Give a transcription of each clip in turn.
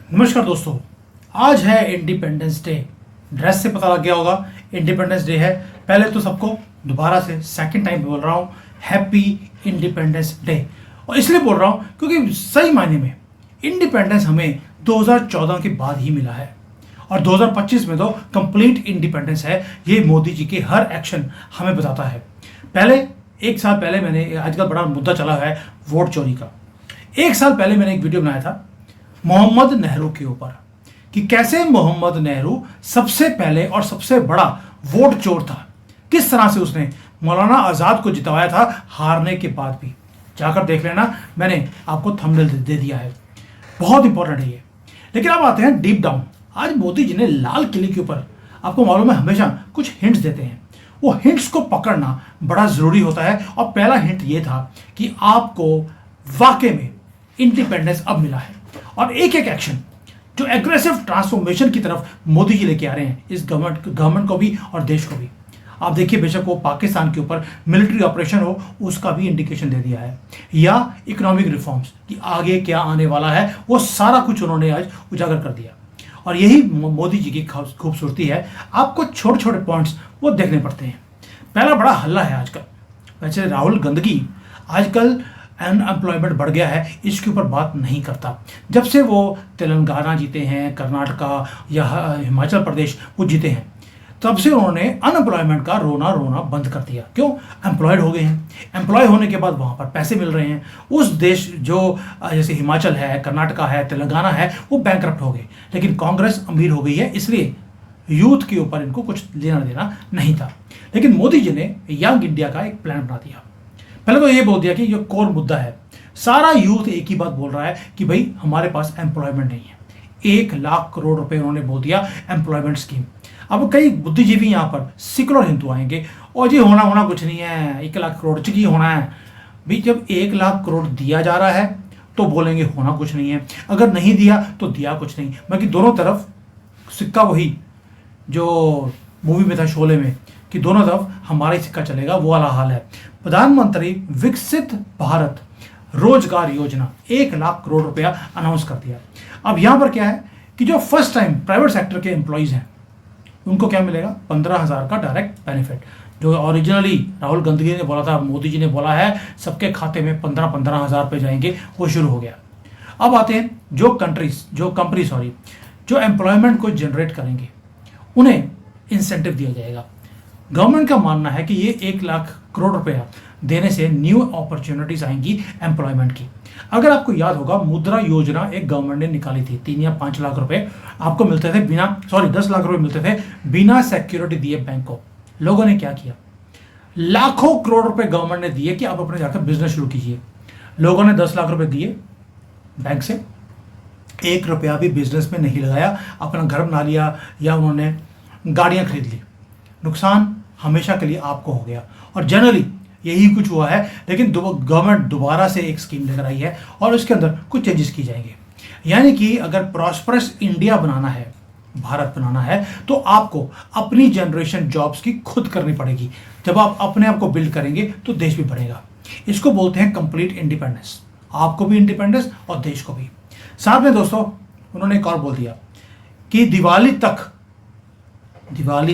नमस्कार दोस्तों, आज है इंडिपेंडेंस डे। ड्रेस से पता लग गया होगा इंडिपेंडेंस डे है। पहले तो सबको दोबारा से सेकंड टाइम बोल रहा हूँ, हैप्पी इंडिपेंडेंस डे। और इसलिए बोल रहा हूँ क्योंकि सही मायने में इंडिपेंडेंस हमें 2014 के बाद ही मिला है और 2025 में तो कंप्लीट इंडिपेंडेंस है। ये मोदी जी के हर एक्शन हमें बताता है। पहले एक साल पहले मैंने, आजकल बड़ा मुद्दा चला है वोट चोरी का। एक साल पहले मैंने एक वीडियो बनाया था मोहम्मद नेहरू के ऊपर कि कैसे मोहम्मद नेहरू सबसे पहले और सबसे बड़ा वोट चोर था। किस तरह से उसने मौलाना आजाद को जितवाया था हारने के बाद भी। जाकर देख लेना, मैंने आपको थंबनेल दे दिया है, बहुत इंपॉर्टेंट है ये। लेकिन अब आते हैं डीप डाउन। आज मोदी जी ने लाल किले के ऊपर, आपको मालूम है, हमेशा कुछ हिंट्स देते हैं। वो हिंट्स को पकड़ना बड़ा जरूरी होता है। और पहला हिंट ये था कि आपको वाकई में इंडिपेंडेंस अब मिला है और एक एक एक्शन जो एग्रेसिव ट्रांसफॉर्मेशन की तरफ मोदी जी लेके आ रहे हैं इस गवर्नमेंट को भी और देश को भी। आप देखिए, बेशक वो पाकिस्तान के ऊपर मिलिट्री ऑपरेशन हो, उसका भी इंडिकेशन दे दिया है, या इकोनॉमिक रिफॉर्म्स कि आगे क्या आने वाला है, वो सारा कुछ उन्होंने आज उजागर कर दिया। और यही मोदी जी की खूबसूरती है, आपको छोटे छोटे पॉइंट्स वो देखने पड़ते हैं। पहला बड़ा हल्ला है आजकल, वैसे राहुल गांधी आजकल अनएम्प्लॉयमेंट बढ़ गया है, इसके ऊपर बात नहीं करता। जब से वो तेलंगाना जीते हैं, कर्नाटका या हिमाचल प्रदेश वो जीते हैं, तब से उन्होंने अनएम्प्लॉयमेंट का रोना बंद कर दिया। क्यों? एम्प्लॉयड हो गए हैं। एम्प्लॉय होने के बाद वहाँ पर पैसे मिल रहे हैं। उस देश जो जैसे हिमाचल है, कर्नाटका है, तेलंगाना है, वो बैंकरप्ट हो गए। लेकिन कांग्रेस अमीर हो गई है, इसलिए यूथ के ऊपर इनको कुछ लेना देना नहीं था। लेकिन मोदी जी ने यंग इंडिया का एक प्लान बना दिया। पहले तो ये बोल दिया कि ये कोर मुद्दा है, सारा यूथ एक ही बात बोल रहा है कि भाई हमारे पास एम्प्लॉयमेंट नहीं है। 1 लाख करोड़ रुपए उन्होंने बोल दिया एम्प्लॉयमेंट स्कीम। अब कई बुद्धिजीवी यहाँ पर सिकुलर हिंदू आएंगे और जी होना कुछ नहीं है, 1 लाख करोड़ की होना है। भाई जब 1 लाख करोड़ दिया जा रहा है तो बोलेंगे होना कुछ नहीं है, अगर नहीं दिया तो दिया कुछ नहीं। बाकी दोनों तरफ सिक्का, वही जो मूवी में था शोले में कि दोनों तरफ हमारा ही सिक्का चलेगा, वो वाला हाल है। प्रधानमंत्री विकसित भारत रोजगार योजना 1 लाख करोड़ रुपया अनाउंस कर दिया। अब यहां पर क्या है कि जो फर्स्ट टाइम प्राइवेट सेक्टर के एम्प्लॉइज हैं उनको क्या मिलेगा? 15,000 का डायरेक्ट बेनिफिट। जो ओरिजिनली राहुल गांधी ने बोला था, मोदी जी ने बोला है सबके खाते में 15,000 रुपये जाएंगे, वो शुरू हो गया। अब आते हैं जो कंपनी जो एम्प्लॉयमेंट को जनरेट करेंगे उन्हें इंसेंटिव दिया जाएगा। गवर्नमेंट का मानना है कि ये 1 लाख करोड़ रुपया देने से न्यू अपॉर्चुनिटीज आएंगी एम्प्लॉयमेंट की। अगर आपको याद होगा, मुद्रा योजना एक गवर्नमेंट ने निकाली थी। 3 या 5 लाख रुपए आपको मिलते थे 10 लाख रुपए मिलते थे बिना सिक्योरिटी दिए बैंक को। लोगों ने क्या किया? लाखों करोड़ रुपए गवर्नमेंट ने दिए कि आप अपने जाकर बिजनेस शुरू कीजिए। लोगों ने 10 लाख रुपए दिए बैंक से, 1 रुपया भी बिजनेस में नहीं लगाया, अपना घर बना लिया या उन्होंने गाड़ियां खरीद ली। नुकसान हमेशा के लिए आपको हो गया और जनरली यही कुछ हुआ है। लेकिन गवर्नमेंट दोबारा से एक स्कीम लेकर आई है और उसके अंदर कुछ चेंजेस की जाएंगे। यानी कि अगर प्रॉस्परस इंडिया बनाना है, भारत बनाना है, तो आपको अपनी जनरेशन जॉब्स की खुद करनी पड़ेगी। जब आप अपने आप को बिल्ड करेंगे तो देश भी बढ़ेगा। इसको बोलते हैं कंप्लीट इंडिपेंडेंस। आपको भी इंडिपेंडेंस और देश को भी। साथ में दोस्तों उन्होंने एक और बोल दिया कि दिवाली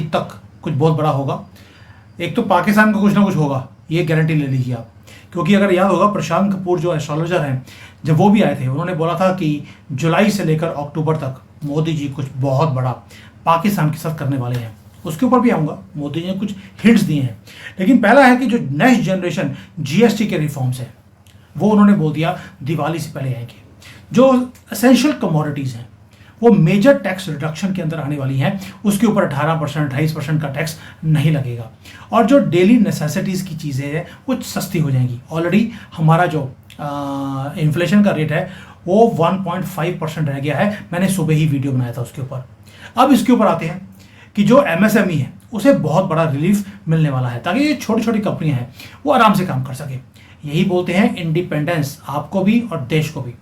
तक कुछ बहुत बड़ा होगा। एक तो पाकिस्तान को कुछ ना कुछ होगा, ये गारंटी ले लीजिए आप। क्योंकि अगर याद होगा, प्रशांत कपूर जो एस्ट्रोलॉजर हैं, जब वो भी आए थे, उन्होंने बोला था कि जुलाई से लेकर अक्टूबर तक मोदी जी कुछ बहुत बड़ा पाकिस्तान के साथ करने वाले हैं। उसके ऊपर भी आऊँगा, मोदी जी ने कुछ हिंट्स दिए हैं। लेकिन पहला है कि जो नेक्स्ट जनरेशन जीएसटी के रिफॉर्म्स हैं वो उन्होंने बोल दिया दिवाली से पहले आएंगे। जो एसेंशियल कमोडिटीज़ हैं वो मेजर टैक्स रिडक्शन के अंदर आने वाली हैं, उसके ऊपर 18%, 28% का टैक्स नहीं लगेगा। और जो डेली नेसेसिटीज़ की चीज़ें हैं वो सस्ती हो जाएंगी। ऑलरेडी हमारा जो इन्फ्लेशन का रेट है वो 1.5% रह गया है। मैंने सुबह ही वीडियो बनाया था उसके ऊपर। अब इसके ऊपर आते हैं कि जो एमएसएमई है उसे बहुत बड़ा रिलीफ मिलने वाला है, ताकि ये छोटी छोटी कंपनियां हैं वो आराम से काम कर सके। यही बोलते हैं इंडिपेंडेंस, आपको भी और देश को भी।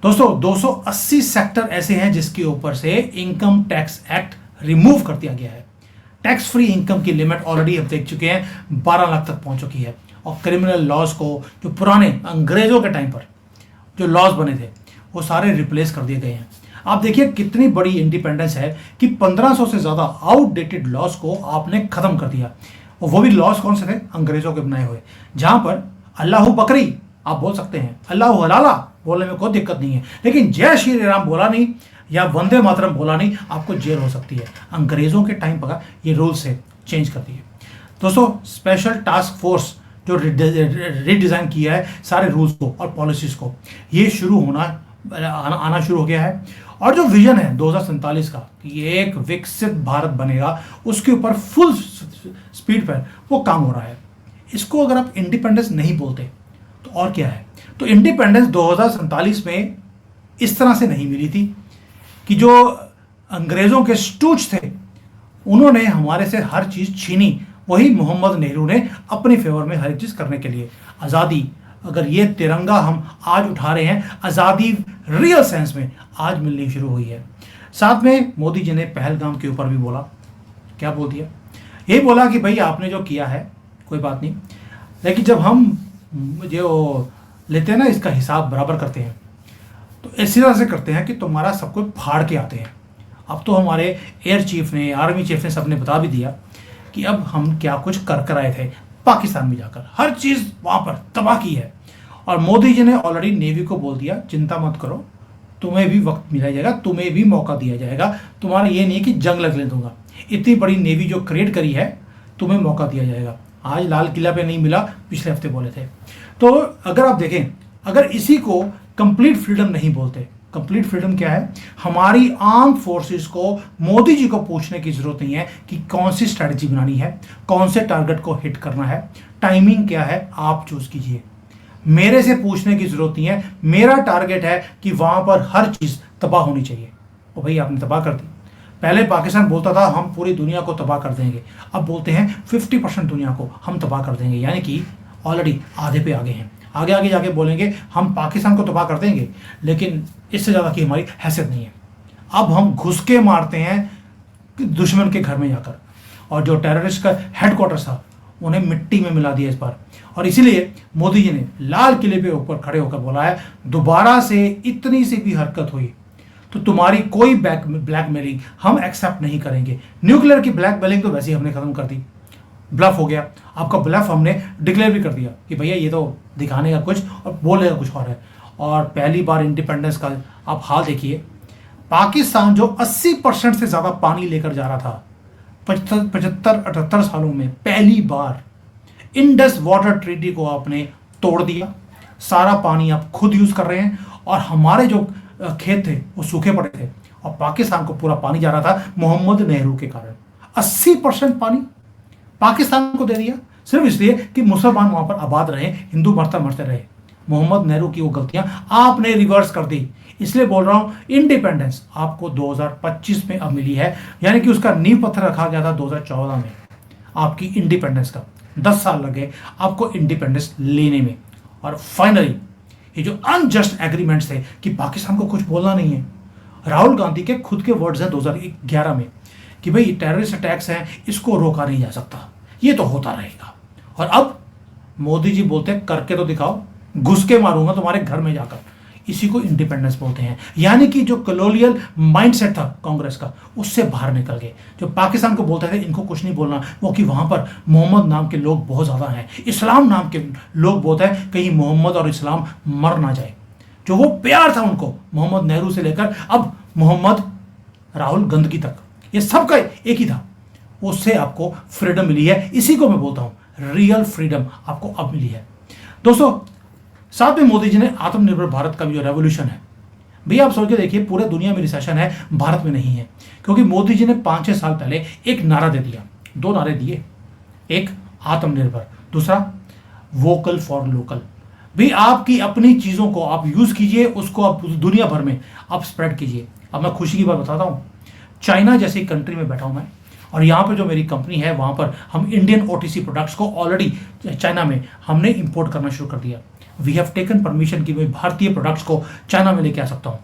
दोस्तों 280 सेक्टर ऐसे हैं जिसके ऊपर से इनकम टैक्स एक्ट रिमूव कर दिया गया है। टैक्स फ्री इनकम की लिमिट ऑलरेडी हम देख चुके हैं 12 लाख तक पहुंच चुकी है। और क्रिमिनल लॉज को, जो पुराने अंग्रेजों के टाइम पर जो लॉज बने थे, वो सारे रिप्लेस कर दिए गए हैं। आप देखिए कितनी बड़ी इंडिपेंडेंस है कि 1500 से ज़्यादा आउटडेटेड लॉस को आपने ख़त्म कर दिया। और वो भी लॉस कौन से थे? अंग्रेज़ों के बनाए हुए, जहाँ पर अल्लाह बकरी आप बोल सकते हैं, अल्लाह हलाला बोलने में कोई दिक्कत नहीं है, लेकिन जय श्री राम बोला नहीं या वंदे मातरम बोला नहीं, आपको जेल हो सकती है। अंग्रेज़ों के टाइम पर ये रूल्स है, चेंज कर दिए। दोस्तों, स्पेशल टास्क फोर्स जो रीडिज़ाइन किया है सारे रूल्स को और पॉलिसीज़ को, ये शुरू आना शुरू हो गया है। और जो विजन है 2047 का कि एक विकसित भारत बनेगा, उसके ऊपर फुल स्पीड पर वो काम हो रहा है। इसको अगर आप इंडिपेंडेंस नहीं बोलते तो और क्या है? तो इंडिपेंडेंस 2047 में इस तरह से नहीं मिली थी कि जो अंग्रेज़ों के स्टूज थे उन्होंने हमारे से हर चीज़ छीनी, वही मोहम्मद नेहरू ने अपनी फेवर में हर एक चीज़ करने के लिए। आज़ादी, अगर ये तिरंगा हम आज उठा रहे हैं, आज़ादी रियल सेंस में आज मिलनी शुरू हुई है। साथ में मोदी जी ने पहलगाम के ऊपर भी बोला, क्या बोल दिया? यही बोला कि भाई आपने जो किया है कोई बात नहीं, लेकिन जब हम जो लेते हैं ना इसका हिसाब बराबर करते हैं तो इसी तरह से करते हैं कि तुम्हारा सब कुछ फाड़ के आते हैं। अब तो हमारे एयर चीफ ने, आर्मी चीफ ने, सबने बता भी दिया कि अब हम क्या कुछ कर आए थे पाकिस्तान में जाकर, हर चीज़ वहाँ पर तबाह की है। और मोदी जी ने ऑलरेडी नेवी को बोल दिया, चिंता मत करो, तुम्हें भी वक्त मिला जाएगा, तुम्हें भी मौका दिया जाएगा, तुम्हारा ये नहीं कि जंग लगने दूंगा। इतनी बड़ी नेवी जो क्रिएट करी है, तुम्हें मौका दिया जाएगा। आज लाल किला पे नहीं मिला, पिछले हफ्ते बोले थे। तो अगर आप देखें, अगर इसी को कंप्लीट फ्रीडम नहीं बोलते, कंप्लीट फ्रीडम क्या है? हमारी आर्म फोर्सेस को मोदी जी को पूछने की जरूरत नहीं है कि कौन सी स्ट्रैटेजी बनानी है, कौन से टारगेट को हिट करना है, टाइमिंग क्या है, आप चूज कीजिए। मेरे से पूछने की जरूरत नहीं है। मेरा टारगेट है कि वहां पर हर चीज तबाह होनी चाहिए। और भाई आपने तबाह कर दी। पहले पाकिस्तान बोलता था हम पूरी दुनिया को तबाह कर देंगे, अब बोलते हैं 50% दुनिया को हम तबाह कर देंगे, यानी कि ऑलरेडी आधे पे आगे हैं। आगे आगे जाके बोलेंगे हम पाकिस्तान को तबाह कर देंगे, लेकिन इससे ज़्यादा की हमारी हैसियत नहीं है। अब हम घुस के मारते हैं दुश्मन के घर में जाकर, और जो टेररिस्ट का हेडक्वार्टर्स था उन्हें मिट्टी में मिला दिया इस बार। और इसीलिए मोदी जी ने लाल किले पे ऊपर खड़े होकर बोला है, दोबारा से इतनी सी भी हरकत हुई तो तुम्हारी कोई ब्लैकमेलिंग हम एक्सेप्ट नहीं करेंगे। न्यूक्लियर की ब्लैकमेलिंग तो वैसे ही हमने खत्म कर दी, ब्लफ हो गया। आपका ब्लफ हमने डिक्लेयर भी कर दिया कि भैया ये तो दिखाने का कुछ और बोलेगा कुछ और है। और पहली बार इंडिपेंडेंस का आप हाल देखिए, पाकिस्तान जो 80% से ज़्यादा पानी लेकर जा रहा था 75-78 सालों में, पहली बार इंडस वाटर ट्रीटी को आपने तोड़ दिया। सारा पानी आप खुद यूज़ कर रहे हैं, और हमारे जो खेत थे वो सूखे पड़े थे, और पाकिस्तान को पूरा पानी जा रहा था मोहम्मद नेहरू के कारण। 80% पानी पाकिस्तान को दे दिया, सिर्फ इसलिए कि मुसलमान वहां पर आबाद रहे, हिंदू मरते मरते रहे। मोहम्मद नेहरू की वो गलतियां आपने रिवर्स कर दी। इसलिए बोल रहा हूं, इंडिपेंडेंस आपको 2025 में अब मिली है, यानी कि उसका नींव पत्थर रखा गया था 2014 में। आपकी इंडिपेंडेंस का 10 साल लगे आपको इंडिपेंडेंस लेने में। और फाइनली ये जो अनजस्ट एग्रीमेंट्स थे कि पाकिस्तान को कुछ बोलना नहीं है, राहुल गांधी के खुद के वर्ड्स हैं 2011 में कि भाई टेररिस्ट अटैक्स हैं, इसको रोका नहीं जा सकता, ये तो होता रहेगा। और अब मोदी जी बोलते हैं करके तो दिखाओ, घुस के मारूंगा तुम्हारे घर में जाकर। इसी को इंडिपेंडेंस बोलते हैं। यानी कि जो कॉलोनियल माइंडसेट था कांग्रेस का, उससे बाहर निकल गए। जो पाकिस्तान को बोलते थे इनको कुछ नहीं बोलना, वो कि वहां पर मोहम्मद नाम के लोग बहुत ज्यादा हैं, इस्लाम नाम के लोग बहुत हैं, कहीं मोहम्मद और इस्लाम मर ना जाए। जो वो प्यार था उनको मोहम्मद नेहरू से लेकर अब मोहम्मद राहुल गांधी तक, ये सबका एक ही था। उससे आपको फ्रीडम मिली है। इसी को मैं बोलता हूं रियल फ्रीडम आपको अब मिली है। दोस्तों, साथ में मोदी जी ने आत्मनिर्भर भारत का भी जो रेवोल्यूशन है, भैया आप सोच के देखिए, पूरे दुनिया में रिसेशन है, भारत में नहीं है। क्योंकि मोदी जी ने 5-6 साल पहले एक नारा दे दिया, 2 नारे दिए, एक आत्मनिर्भर, दूसरा वोकल फॉर लोकल। भाई आपकी अपनी चीज़ों को आप यूज़ कीजिए, उसको आप दुनिया भर में आप स्प्रेड कीजिए। अब मैं खुशी की बात बताता हूँ, चाइना जैसी कंट्री में बैठा हूँ मैं, और यहाँ पर जो मेरी कंपनी है वहाँ पर हम इंडियन OTC प्रोडक्ट्स को ऑलरेडी चाइना में हमने इंपोर्ट करना शुरू कर दिया। वी हैव टेकन परमिशन कि मैं भारतीय प्रोडक्ट्स को चाइना में लेके आ सकता हूँ।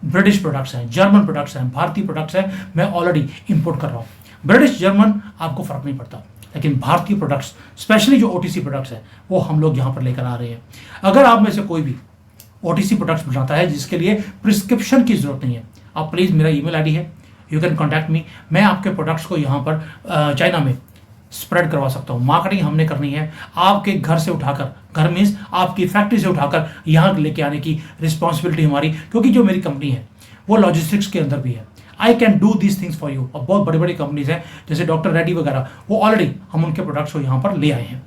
ब्रिटिश प्रोडक्ट्स हैं, जर्मन प्रोडक्ट्स हैं, भारतीय प्रोडक्ट्स हैं, मैं ऑलरेडी इंपोर्ट कर रहा हूँ। ब्रिटिश जर्मन आपको फर्क नहीं पड़ता, लेकिन भारतीय प्रोडक्ट्स स्पेशली जो OTC प्रोडक्ट्स हैं वो हम लोग यहाँ पर लेकर आ रहे हैं। अगर आप में से कोई भी OTC प्रोडक्ट्स बनाता है जिसके लिए प्रिस्क्रिप्शन की जरूरत नहीं है, आप प्लीज़, मेरा ईमेल आईडी है, यू कैन कॉन्टैक्ट मी। मैं आपके प्रोडक्ट्स को यहाँ पर चाइना में स्प्रेड करवा सकता हूँ। मार्केटिंग हमने करनी है, आपके घर से उठाकर, घर मीन्स आपकी फैक्ट्री से उठाकर यहाँ लेके आने की रिस्पॉन्सिबिलिटी हमारी, क्योंकि जो मेरी कंपनी है वो लॉजिस्टिक्स के अंदर भी है। I can do these things for you. और बहुत बड़ी बड़ी कंपनीज हैं जैसे डॉक्टर रेड्डी वगैरह, वो ऑलरेडी हम उनके प्रोडक्ट्स को यहाँ पर ले आए हैं।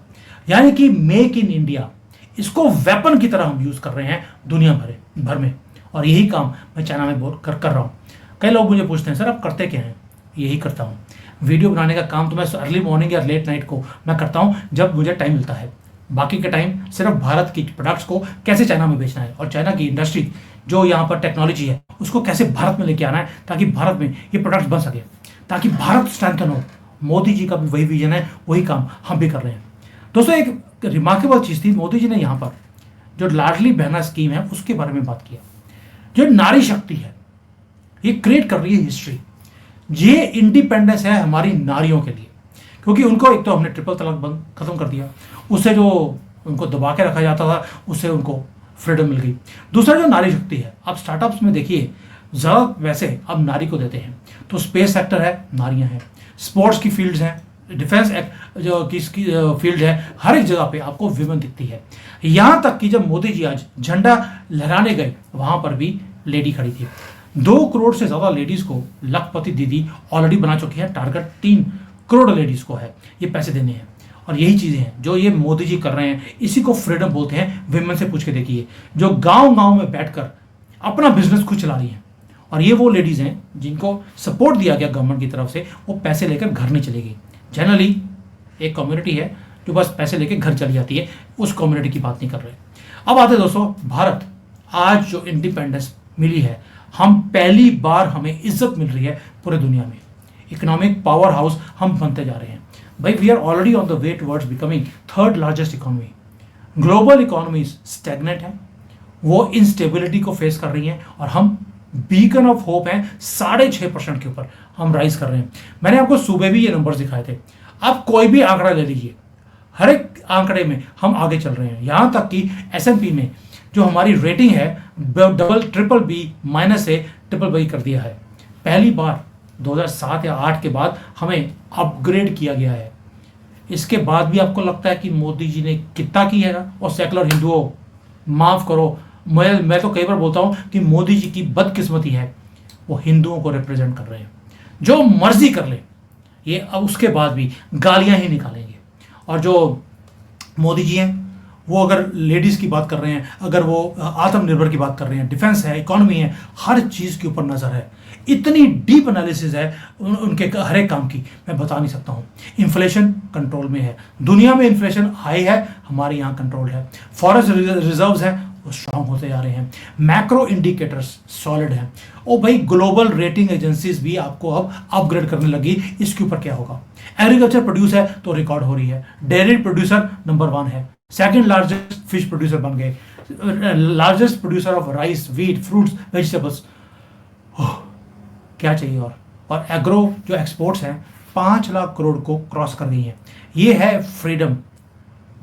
यानी कि मेक इन इंडिया, इसको वेपन की तरह हम यूज़ कर रहे हैं दुनिया भर में। और यही काम मैं चाइना में बोल कर रहा हूँ। कई लोग मुझे पूछते हैं, सर आप करते क्या हैं? यही करता हूँ। वीडियो बनाने का काम तो मैं अर्ली मॉर्निंग या लेट नाइट को मैं करता हूँ जब मुझे टाइम मिलता है। बाकी के टाइम सिर्फ भारत की प्रोडक्ट्स को कैसे चाइना में बेचना है और चाइना की इंडस्ट्री जो यहाँ पर टेक्नोलॉजी है उसको कैसे भारत में लेके आना है, ताकि भारत में ये प्रोडक्ट्स बन सके, ताकि भारत स्ट्रेंथन हो। मोदी जी का भी वही विजन है, वही काम हम भी कर रहे हैं। दोस्तों, एक रिमार्केबल चीज़ थी, मोदी जी ने यहाँ पर जो लाडली बहना स्कीम है उसके बारे में बात किया। जो नारी शक्ति है ये क्रिएट कर रही है हिस्ट्री। ये इंडिपेंडेंस है हमारी नारियों के लिए, क्योंकि उनको एक तो हमने ट्रिपल तलाक बंद खत्म कर दिया, उससे जो उनको दबा के रखा जाता था उससे उनको फ्रीडम मिल गई। दूसरा जो नारी शक्ति है, आप स्टार्टअप्स में देखिए ज़्यादा वैसे अब नारी को देते हैं। तो स्पेस सेक्टर है, नारियां हैं, स्पोर्ट्स की फील्ड्स हैं, डिफेंस जो किसकी फील्ड है, हर एक जगह पे आपको विमेन दिखती है। यहाँ तक कि जब मोदी जी आज झंडा लहराने गए वहाँ पर भी लेडी खड़ी थी। 2 करोड़ से ज़्यादा लेडीज़ को लखपति दीदी ऑलरेडी बना चुकी है। टारगेट 3 करोड़ लेडीज़ को है ये पैसे देने हैं। और यही चीज़ें हैं जो ये मोदी जी कर रहे हैं, इसी को फ्रीडम बोलते हैं। विमेन से पूछ के देखिए, जो गांव-गांव में बैठकर अपना बिजनेस खुद चला रही हैं। और ये वो लेडीज़ हैं जिनको सपोर्ट दिया गया गवर्नमेंट की तरफ से, वो पैसे लेकर घर नहीं चली गई। जनरली एक कम्युनिटी है जो बस पैसे लेकर घर चली जाती है, उस कम्युनिटी की बात नहीं कर रहे। अब आते दोस्तों, भारत आज जो इंडिपेंडेंस मिली है, हम पहली बार हमें इज्जत मिल रही है पूरे दुनिया में। इकोनॉमिक पावर हाउस हम बनते जा रहे हैं भाई। We are already on the way towards becoming 3rd largest economy. Global economies stagnant है, वो इंस्टेबिलिटी को फेस कर रही हैं, और हम बीकन ऑफ होप हैं। 6.5% के ऊपर हम राइज कर रहे हैं। मैंने आपको सुबह भी ये नंबर्स दिखाए थे। आप कोई भी आंकड़ा ले लीजिए, हर एक आंकड़े में हम आगे चल रहे हैं। यहाँ तक कि S&P में जो हमारी रेटिंग है BBB- से BBB कर दिया है। पहली बार 2007 या 8 के बाद हमें अपग्रेड किया गया है। इसके बाद भी आपको लगता है कि मोदी जी ने कितना किया है? और सेकुलर हिंदुओं, माफ़ करो, मैं तो कई बार बोलता हूँ कि मोदी जी की बदकिस्मती है, वो हिंदुओं को रिप्रेजेंट कर रहे हैं। जो मर्जी कर ले ये, अब उसके बाद भी गालियाँ ही निकालेंगे। और जो मोदी जी हैं वो अगर लेडीज़ की बात कर रहे हैं, अगर वो आत्मनिर्भर की बात कर रहे हैं, डिफेंस है, इकोनॉमी है, हर चीज़ के ऊपर नज़र है। इतनी डीप एनालिसिस है उनके हर एक काम की, मैं बता नहीं सकता हूँ। इन्फ्लेशन कंट्रोल में है, दुनिया में इन्फ्लेशन हाई है, हमारे यहाँ कंट्रोल है। फॉरेस्ट रिजर्व्स हैं वो स्ट्रांग होते जा रहे हैं। मैक्रो इंडिकेटर्स सॉलिड हैं। ओ भाई, ग्लोबल रेटिंग एजेंसीज भी आपको अब अपग्रेड करने लगी। इसके ऊपर क्या होगा? एग्रीकल्चर प्रोड्यूस है तो रिकॉर्ड हो रही है। डेयरी प्रोड्यूसर नंबर 1 है, 2nd लार्जेस्ट फिश प्रोड्यूसर बन गए, largest producer of rice, wheat, fruits, vegetables. क्या चाहिए? और एग्रो जो एक्सपोर्ट्स हैं 5 लाख करोड़ को क्रॉस कर गई हैं। ये है फ्रीडम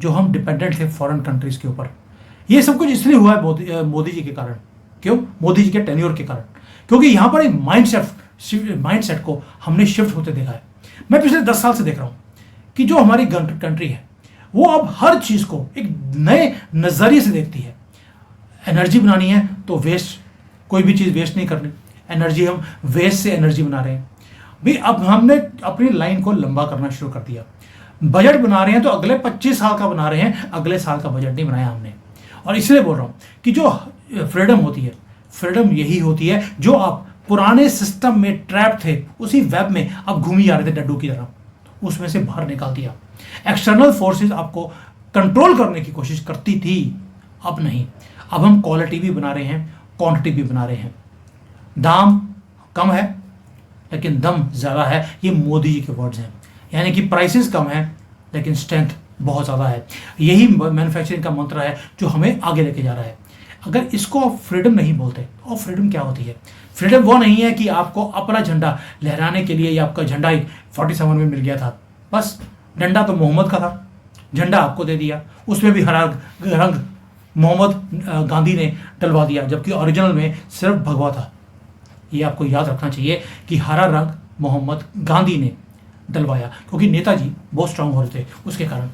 जो हम डिपेंडेंट थे फॉरेन कंट्रीज के ऊपर। ये सब कुछ इसलिए हुआ है मोदी जी के कारण। क्यों? मोदी जी के टेन्योर के कारण। क्योंकि यहाँ पर एक माइंडसेट को हमने शिफ्ट होते देखा है। मैं पिछले 10 साल से देख रहा हूँ कि जो हमारी कंट्री है वो अब हर चीज़ को एक नए नज़रिए से देखती है। एनर्जी बनानी है तो वेस्ट, कोई भी चीज़ वेस्ट नहीं करनी। एनर्जी, हम वेस्ट से एनर्जी बना रहे हैं भाई। अब हमने अपनी लाइन को लंबा करना शुरू कर दिया। बजट बना रहे हैं तो अगले 25 साल का बना रहे हैं, अगले साल का बजट नहीं बनाया हमने। और इसलिए बोल रहा हूँ कि जो फ्रीडम होती है, फ्रीडम यही होती है जो आप पुराने सिस्टम में ट्रैप थे, उसी वेब में आप घूमी जा रहे थे डड्डू की तरह, उसमें से बाहर निकाल दिया। एक्सटर्नल फोर्सेस आपको कंट्रोल करने की कोशिश करती थी, अब नहीं। अब हम क्वालिटी भी बना रहे हैं, क्वांटिटी भी बना रहे हैं। दाम कम है लेकिन दम ज़्यादा है, ये मोदी जी के वर्ड्स हैं। यानी कि प्राइसेस कम है लेकिन स्ट्रेंथ बहुत ज़्यादा है। यही मैन्युफैक्चरिंग का मंत्र है जो हमें आगे लेके जा रहा है। अगर इसको आप फ्रीडम नहीं बोलते, और फ्रीडम क्या होती है? फ्रीडम वो नहीं है कि आपको अपना झंडा लहराने के लिए, या आपका झंडा 47 में मिल गया था, बस डंडा तो मोहम्मद का था, झंडा आपको दे दिया, उसमें भी हरा रंग मोहम्मद गांधी ने डलवा दिया, जबकि ओरिजिनल में सिर्फ भगवा था। ये आपको याद रखना चाहिए कि हरा रंग मोहम्मद गांधी ने डलवाया, क्योंकि नेताजी बहुत स्ट्रांग हो रहे थे उसके कारण।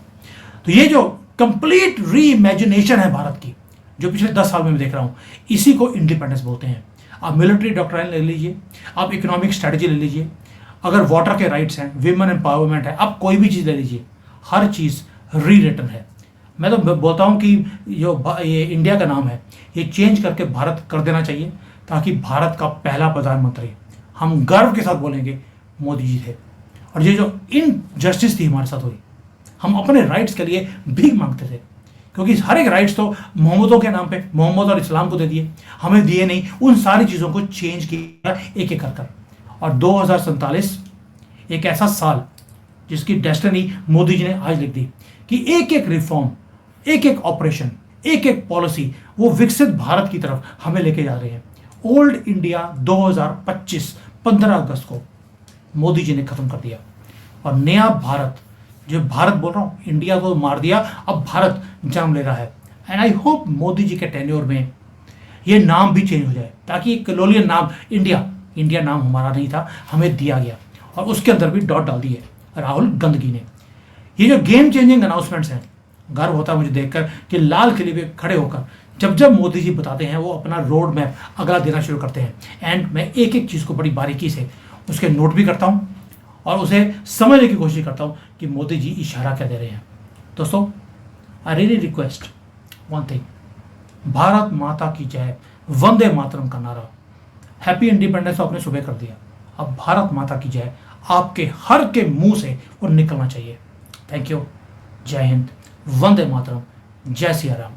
तो ये जो कंप्लीट री इमेजिनेशन है भारत की, जो पिछले 10 साल में मैं देख रहा हूँ, इसी को इंडिपेंडेंस बोलते हैं। आप मिलिट्री डॉक्ट्राइन ले लीजिए, आप इकोनॉमिक स्ट्रेटजी ले लीजिए, अगर वाटर के राइट्स हैं, विमेन एम्पावरमेंट है, आप कोई भी चीज़ ले लीजिए, हर चीज़ री रिटन है। मैं तो बोलता हूँ कि ये इंडिया का नाम है, ये चेंज करके भारत कर देना चाहिए, ताकि भारत का पहला प्रधानमंत्री हम गर्व के साथ बोलेंगे मोदी जी थे। और ये जो इनजस्टिस थी हमारे साथ हुई, हम अपने राइट्स के लिए भीख मांगते थे, क्योंकि हर एक राइट्स तो मोहम्मदों के नाम पे, मोहम्मद और इस्लाम को दे दिए, हमें दिए नहीं। उन सारी चीज़ों को चेंज किया एक एक कर। और 2047 एक ऐसा साल जिसकी डेस्टिनी मोदी जी ने आज लिख दी, कि एक एक रिफॉर्म, एक एक ऑपरेशन, एक एक पॉलिसी वो विकसित भारत की तरफ हमें लेके जा रहे हैं। ओल्ड इंडिया 2025 15 अगस्त को मोदी जी ने खत्म कर दिया, और नया भारत, जो भारत बोल रहा हूँ, इंडिया को मार दिया, अब भारत जन्म ले रहा है। And I hope Modi ji के टेन्योर में ये नाम भी चेंज हो जाए, ताकि कलोनियल नाम इंडिया नाम हमारा नहीं था, हमें दिया गया, और उसके अंदर भी डॉट डाल दिए राहुल गंदगी ने। ये जो गेम चेंजिंग अनाउंसमेंट्स हैं, गर्व होता है मुझे देखकर कि लाल किले पे खड़े होकर जब जब मोदी जी बताते हैं, वो अपना रोड मैप अगला देना शुरू करते हैं। एंड मैं एक एक चीज़ को बड़ी बारीकी से उसके नोट भी करता हूँ, और उसे समझने की कोशिश करता हूँ कि मोदी जी इशारा क्या दे रहे हैं। दोस्तों, I really request one thing, Bharat माता की जय, वंदे मातरम का नारा, हैप्पी इंडिपेंडेंस तो आपने सुबह कर दिया, अब भारत माता की जय आपके हर के मुंह से वो निकलना चाहिए। थैंक यू, जय हिंद, वंदे मातरम, जय सिया राम।